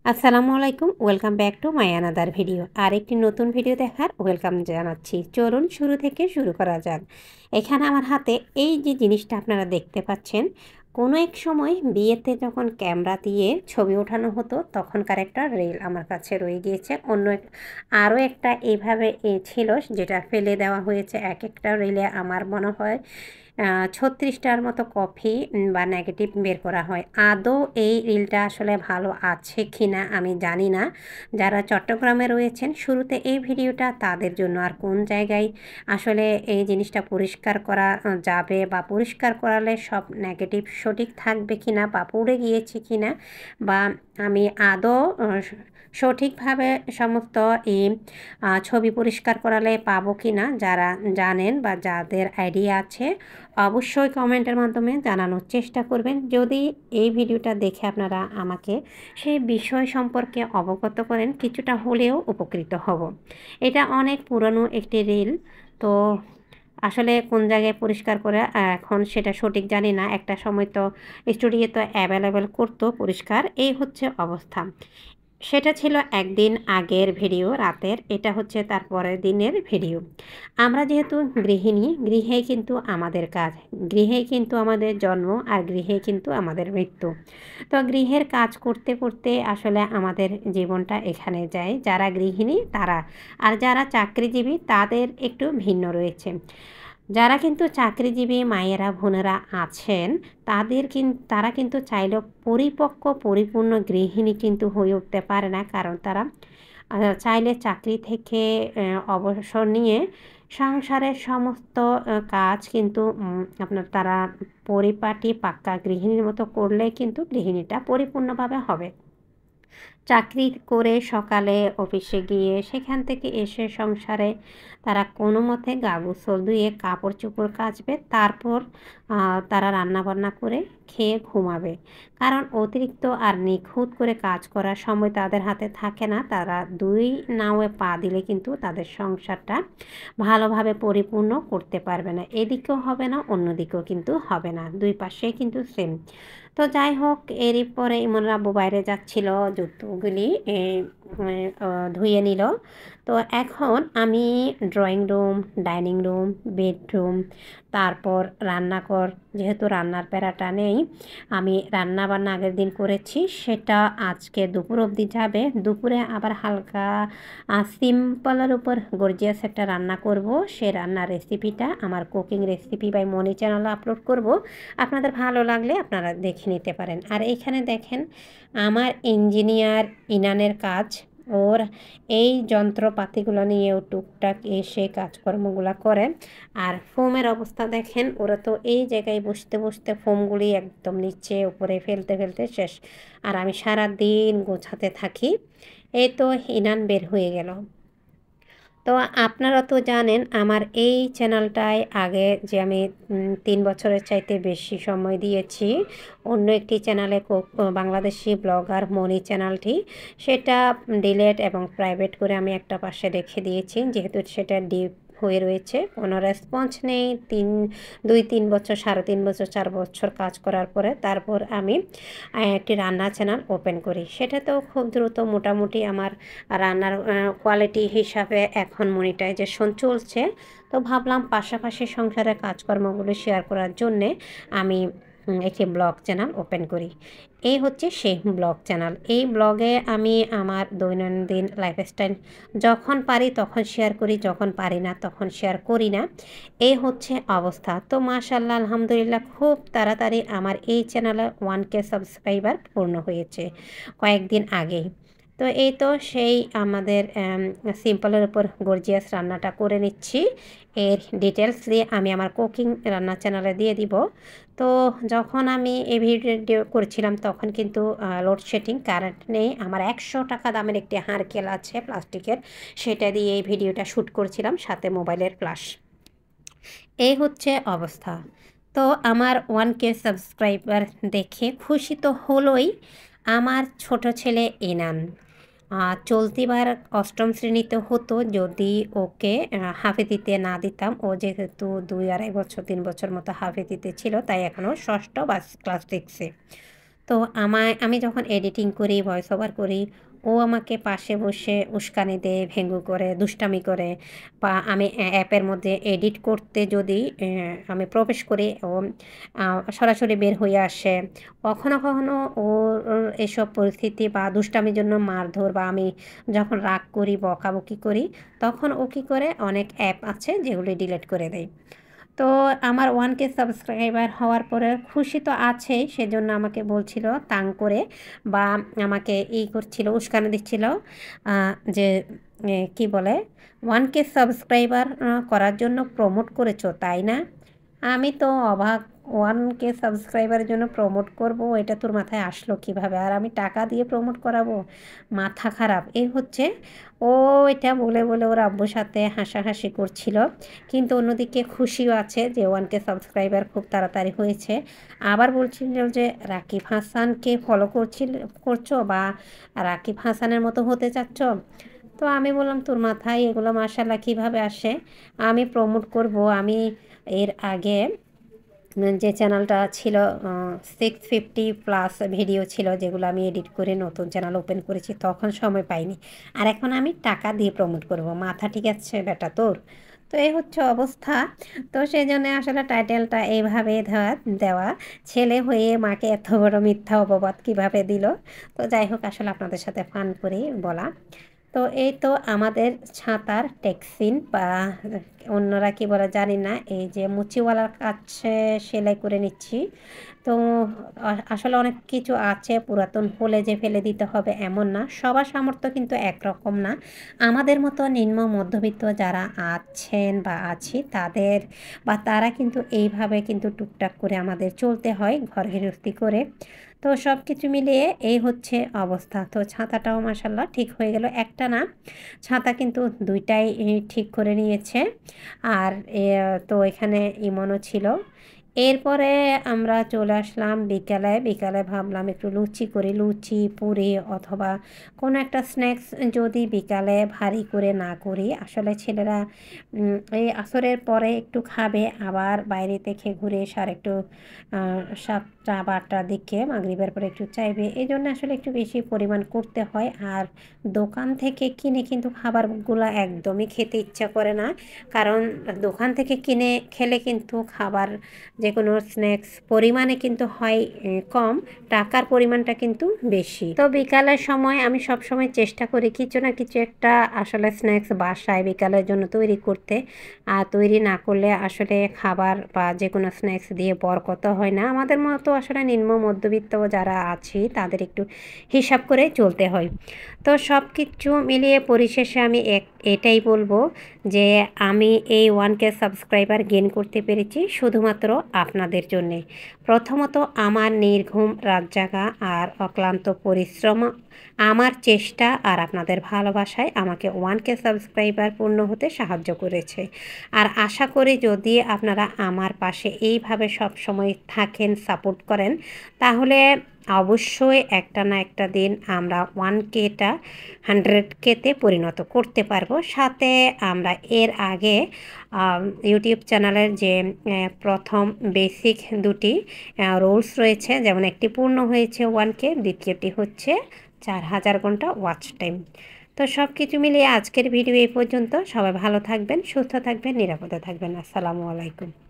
আসসালামু আলাইকুম, welcome back to my another video. আরেকটি নতুন ভিডিও দেখার ওয়েলকাম জানাচ্ছি। চলুন শুরু থেকে শুরু করা যাক। এখানে আমার হাতে এই যে জিনিসটা আপনারা দেখতে পাচ্ছেন, কোনো এক সময় বিয়েতে যখন ক্যামেরা দিয়ে ছবি ওঠানো হতো তখনকার একটা রিল আমার কাছে রয়ে গিয়েছে। আরও একটা এইভাবে ছিল, যেটা ফেলে দেওয়া হয়েছে। এক একটা রিলে আমার মনে হয় ৩৬টার মতো কপি বা নেগেটিভ বের করা হয়। আদৌ এই রিলটা আসলে ভালো আছে কি না আমি জানি না। যারা চট্টগ্রামে রয়েছেন, শুরুতে এই ভিডিওটা তাদের জন্য। আর কোন জায়গায় আসলে এই জিনিসটা পরিষ্কার করা যাবে, বা পরিষ্কার করালে সব নেগেটিভ সঠিক থাকবে কি না, বা পুড়ে গিয়েছে কি না, বা আমি আদৌ সঠিকভাবে সমস্ত এই ছবি পরিষ্কার করালে পাবো কি না, যারা জানেন বা যাদের আইডিয়া আছে অবশ্যই কমেন্টের মাধ্যমে জানানোর চেষ্টা করবেন। যদি এই ভিডিওটা দেখে আপনারা আমাকে সেই বিষয় সম্পর্কে অবগত করেন, কিছুটা হলেও উপকৃত হব। এটা অনেক পুরনো একটি রিল, তো আসলে কোন জায়গায় পরিষ্কার করে এখন সেটা সঠিক জানি না। একটা সময় তো স্টুডিও তো অ্যাভেলেবেল করতো পরিষ্কার, এই হচ্ছে অবস্থা। সেটা ছিল একদিন আগের ভিডিও, রাতের। এটা হচ্ছে তার পরের দিনের ভিডিও। আমরা যেহেতু গৃহিণী, গৃহেই কিন্তু আমাদের কাজ, গৃহেই কিন্তু আমাদের জন্ম, আর গৃহেই কিন্তু আমাদের মৃত্যু। তো গৃহের কাজ করতে করতে আসলে আমাদের জীবনটা এখানে যায়। যারা গৃহিণী তারা, আর যারা চাকরিজীবী তাদের একটু ভিন্ন রয়েছে। যারা কিন্তু চাকরিজীবী মায়েরা বোনেরা আছেন, তারা কিন্তু চাইলেও পরিপক্ক পরিপূর্ণ গৃহিণী কিন্তু হয়ে উঠতে পারে না। কারণ তারা চাইলে চাকরি থেকে অবসর নিয়ে সংসারের সমস্ত কাজ কিন্তু তারা পরিপাটি পাক্কা গৃহিণীর মতো করলে কিন্তু গৃহিণীটা পরিপূর্ণভাবে হবে। চাকরি করে সকালে অফিসে গিয়ে সেখান থেকে এসে সংসারে তারা কোনো মতে গা গোসল ধুয়ে কাপড় চোপড় কাচবে, তারপর তারা রান্নাবান্না করে খেয়ে ঘুমাবে। কারণ অতিরিক্ত আর নিখুঁত করে কাজ করার সময় তাদের হাতে থাকে না। তারা দুই নাওয়ে পা দিলে কিন্তু তাদের সংসারটা ভালোভাবে পরিপূর্ণ করতে পারবে না। এদিকেও হবে না, অন্যদিকেও কিন্তু হবে না, দুই পাশে কিন্তু সেম। তো যাই হোক, এরই পরে ইমন আব্বু বাইরে যাচ্ছিল, জুতোগুলি ধুয়ে নিল। তো এখন আমি drawing room, dining room, bedroom, তারপর রান্নাঘর, যেহেতু রান্নার প্যারাটা নেই, আমি রান্না বান্না আগের দিন করেছি, সেটা আজকে দুপুর অবধি যাবে। দুপুরে আবার হালকা সিম্পলের উপর গর্জিয়াস একটা রান্না করব। সে রান্নার রেসিপিটা আমার কুকিং রেসিপি বাই মনি চ্যানেলে আপলোড করব। আপনাদের ভালো লাগলে আপনারা দেখে নিতে পারেন। আর এখানে দেখেন আমার ইঞ্জিনিয়ার ইনানের কাজ, ওর এই যন্ত্রপাতিগুলো নিয়েও টুকটাক এসে কাজকর্মগুলো করে। আর ফোমের অবস্থা দেখেন, ওরা তো এই জায়গায় বসতে বসতে ফোমগুলি একদম নিচে উপরে ফেলতে ফেলতে শেষ। আর আমি সারা দিন গোছাতে থাকি। এই তো ইনান বের হয়ে গেল। তো আপনারা তো জানেন আমার এই চ্যানেলটায় আগে যে আমি 3 বছরের চাইতে বেশি সময় দিয়েছি অন্য একটি চ্যানেলে, বাংলাদেশি ব্লগার মনি চ্যানেলটি, সেটা ডিলেট এবং প্রাইভেট করে আমি একটা পাশে রেখে দিয়েছি, যেহেতু সেটা ডিপ হয়ে রয়েছে, কোনো রেসপন্স নেই। 2-3 বছর, 3.5 বছর, 4 বছর কাজ করার পরে তারপর আমি একটি রান্না চ্যানেল ওপেন করি। সেটাতেও খুব দ্রুত মোটামুটি আমার রান্নার কোয়ালিটি হিসাবে এখন মনিটাইজেশন চলছে। তো ভাবলাম পাশাপাশি সংসারের কাজকর্মগুলো শেয়ার করার জন্যে আমি একটি ব্লগ চ্যানেল ওপেন করি। এই হচ্ছে সেই ব্লগ চ্যানেল। এই ব্লগে আমি আমার দৈনন্দিন লাইফস্টাইল যখন পারি তখন শেয়ার করি, যখন পারি না তখন শেয়ার করি না। এই হচ্ছে অবস্থা। তো মাশাআল্লাহ, আলহামদুলিল্লাহ, খুব তাড়াতাড়ি আমার এই চ্যানেলে 1K সাবস্ক্রাইবার পূর্ণ হয়েছে কয়েকদিন আগেই। তো এই তো সেই আমাদের সিম্পলের উপর গর্জিয়াস রান্নাটা করে নিচ্ছি। এর ডিটেলস দিয়ে আমি আমার কুকিং রান্না চ্যানেলে দিয়ে দিব। তো যখন আমি এই ভিডিও করছিলাম তখন কিন্তু লোডশেডিং, কারেন্ট নেই। আমার 100 টাকা দামের একটি হাঁড়কেল আছে প্লাস্টিকের, সেটা দিয়ে এই ভিডিওটা শ্যুট করছিলাম, সাথে মোবাইলের ফ্ল্যাশ। এই হচ্ছে অবস্থা। তো আমার 1K সাবস্ক্রাইবার দেখে খুশি তো হলোই আমার ছোট ছেলে ইনান। চলতিবার 8ম শ্রেণীতে হতো যদি ওকে হাফেজিতে না দিতাম। ও যেহেতু 2-2.5 বছর 3 বছর মতো হাফেজিতে ছিল, তাই এখনও ষষ্ঠ বা ক্লাস 6-এ। তো আমি যখন এডিটিং করি, ভয়েস ওভার করি, ও আমাকে পাশে বসে উস্কানি দেয়, ভেঙ্গু করে, দুষ্টামি করে। বা আমি অ্যাপের মধ্যে এডিট করতে যদি আমি প্রবেশ করি, ও সরাসরি বের হয়ে আসে। কখনো কখনো ওর এসব পরিস্থিতি বা দুষ্টামির জন্য মারধর, বা আমি যখন রাগ করি, বকাবকি করি, তখন ও কী করে, অনেক অ্যাপ আছে যেগুলি ডিলিট করে দেয়। তো আমার 1K সাবস্ক্রাইবার হওয়ার পরে খুশি তো আছেই, সেজন্য আমাকে বলছিল তাং করে, বা আমাকে করছিল, উস্কানি দিচ্ছিল, যে কি বলে, 1K সাবস্ক্রাইবার করার জন্য প্রমোট করেছো তাই না? আমি তো অবাক, 1K সাবস্ক্রাইবারের জন্য প্রমোট করব, এটা তোর মাথায় আসলো কিভাবে? আর আমি টাকা দিয়ে প্রমোট করাবো? মাথা খারাপ। এই হচ্ছে ও এটা বলে বলে ওর আব্বুর সাথে হাসাহাসি করছিল, কিন্তু অন্যদিকে খুশিও আছে যে 1K সাবস্ক্রাইবার খুব তাড়াতাড়ি হয়েছে। আবার বলছিল যে রাকিব হাসানকে ফলো করছো, বা রাকিব হাসানের মতো হতে চাচ্ছ? তো আমি বললাম, তোর মাথায় এগুলো মাশাআল্লাহ কীভাবে আসে? আমি প্রমোট করব। আমি এর আগে যে চ্যানেলটা ছিল, 650+ ভিডিও ছিল, যেগুলো আমি এডিট করে নতুন চ্যানেল ওপেন করেছি, তখন সময় পাইনি। আর এখন আমি টাকা দিয়ে প্রমোট করব? মাথা ঠিক আছে বেটা তোর? তো এই হচ্ছে অবস্থা। তো সেই জন্য আসলে টাইটেলটা এইভাবে দেওয়া, ছেলে হয়ে মাকে এত বড় মিথ্যা অপবাদ কীভাবে দিল। তো যাই হোক, আসলে আপনাদের সাথে ফান করেই বলা। তো এই তো আমাদের ছাতার টেক্সিন, বা অন্যরা কি বলে জানি না, এই যে মুচিওয়ালার কাছে সেলাই করে নিচ্ছি। তো আসলে অনেক কিছু আছে, পুরাতন হলে যে ফেলে দিতে হবে এমন না, সবার সামর্থ্য কিন্তু একরকম না। আমাদের মতো নিম্ন মধ্যবিত্ত যারা আছেন বা আছি, তারা কিন্তু এইভাবে কিন্তু টুকটাক করে আমাদের চলতে হয়, ঘর গৃহস্থী করে। তো সব কিছু মিলিয়ে এই হচ্ছে অবস্থা। তো ছাতাটাও মাশাআল্লাহ ঠিক হয়ে গেল, একটা না, ছাতা কিন্তু দুইটাই ঠিক করে নিয়েছে। আর তো এখানে ইমনও ছিল। এরপরে আমরা চলে আসলাম বিকালে ভাবলাম একটু লুচি করি, লুচি পুরি অথবা কোনো একটা স্ন্যাক্স যদি বিকালে ভারী করে না করি। আসলে ছেলেরা এই আসরের পরে একটু খাবে, আবার বাইরে থেকে ঘুরে এসে আর একটু 7টা বা 8টার দিকে মাগরিবের পরে একটু চাইবে, এই জন্য আসলে একটু বেশি পরিমাণ করতে হয়। আর দোকান থেকে কিনে কিন্তু খাবারগুলো একদমই খেতে ইচ্ছা করে না, কারণ দোকান থেকে কিনে খেলে কিন্তু খাবার, যে কোনো স্ন্যাক্স পরিমাণে কিন্তু হয় কম, টাকার পরিমাণটা কিন্তু বেশি। তো বিকালের সময় আমি সব সময় চেষ্টা করি কিছু না কিছু একটা আসলে স্ন্যাক্স বাসায় বিকালের জন্য তৈরি করতে। আর তৈরি না করলে আসলে খাবার বা যে কোনো স্ন্যাক্স দিয়ে বরকত হয় না। আমাদের মতো আসলে নিম্ন মধ্যবিত্ত যারা আছি তাদের একটু হিসাব করে চলতে হয়। তো সব কিছু মিলিয়ে পরিশেষে আমি এটাই বলবো যে আমি এই 1K সাবস্ক্রাইবার গেইন করতে পেরেছি শুধুমাত্র আপনাদের জন্যে। প্রথমত আমার নির্ঘুম রাত জাগা আর অক্লান্ত পরিশ্রম, আমার চেষ্টা আর আপনাদের ভালোবাসায় আমাকে 1K সাবস্ক্রাইবার পূর্ণ হতে সাহায্য করেছে। আর আশা করি যদি আপনারা আমার পাশে এইভাবে সবসময় থাকেন, সাপোর্ট করেন, তাহলে অবশ্যই একটা না একটা দিন আমরা 1Kটা 100Kতে পরিণত করতে পারবো। সাথে আমরা এর আগে ইউটিউব চ্যানেলের যে প্রথম বেসিক দুটি রুলস রয়েছে, যেমন একটি পূর্ণ হয়েছে 1K, দ্বিতীয়টি হচ্ছে 4000 ঘন্টা ওয়াচ টাইম। তো সব কিছু মিলিয়ে আজকের ভিডিও এই পর্যন্ত। সবাই ভালো থাকবেন, সুস্থ থাকবেন, নিরাপদে থাকবেন। আসসালামু আলাইকুম।